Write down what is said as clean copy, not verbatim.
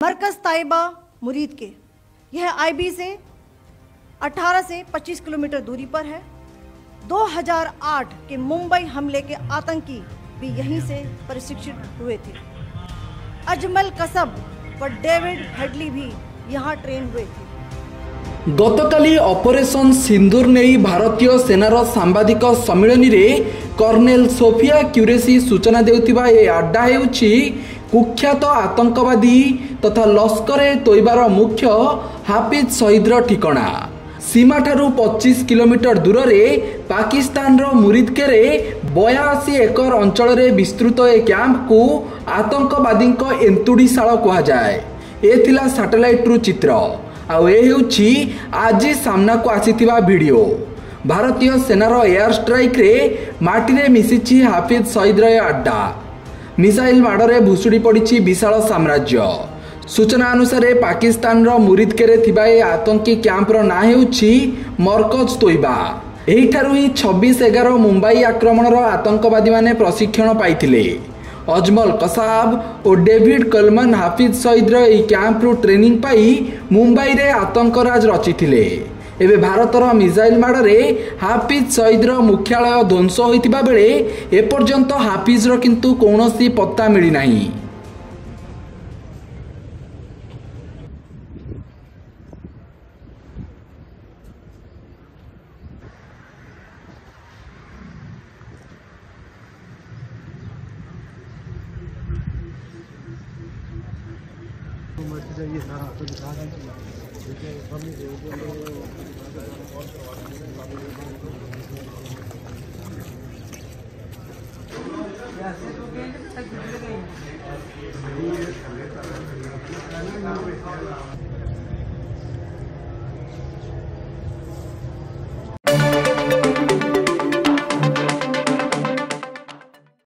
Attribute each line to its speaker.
Speaker 1: मरकज ताइबा मुरीद के। यह आईबी से 18 से 25 किलोमीटर दूरी पर है। 2008 के मुंबई हमले के आतंकी भी यहीं से प्रशिक्षित हुए थे। अजमल कसब व डेविड हेडली भी यहाँ ट्रेन हुए थे।
Speaker 2: गतकाली ऑपरेशन सिंदूर नहीं भारतीय सेनार सांबादिक सम्मिलनी रे कर्नेल सोफिया क्यूरेसी सूचना देउथिबा ए अड्डा हेउछि कुख्यात आतंकवादी तथा लश्कर ए तोयबार मुख्य हाफिज सईदर ठिकाना। सीमा ठारू 25 किलोमीटर दूर रे पाकिस्तान रो मुरीदकेरे 82 एकर अंचल रे विस्तृत ए कैंप को आतंकवादी एंतुड़ीशाल कहा जाए। ए थिला सैटेलाइट रु चित्र आउ ए हेउछि आज सामना को आसीथिबा वीडियो। भारतीय सेनार एयर स्ट्राइक रे माटी रे मिसिछि हाफिज सईद रे अड्डा। मिसाइल माड़े भुशुड़ी पड़ी विशाल साम्राज्य। सूचना अनुसार पाकिस्तान रो मुरीदकेरे थिबा ए आतंकी कैंपर ना हेउछि मरकज तोयबा। एहिठारु ही 26/11 मुंबई आक्रमण रो आतंकवादी माने प्रशिक्षण पाइथिले। अजमल कसाब और डेविड कलमन हाफिज सईद रो ए कैंप रु ट्रेनिंग पाई मुंबई रे आतंकराज रचिथिले। एबे भारतर मिसाइल माड़े हाफिज सईद रो मुख्यालय ध्वंस होइतिबा बेले एपर्यंत हाफिज रो किंतु कौनसी पत्ता मिली नाही।
Speaker 3: ये सारा आपको दिखा दीजिए। देखिए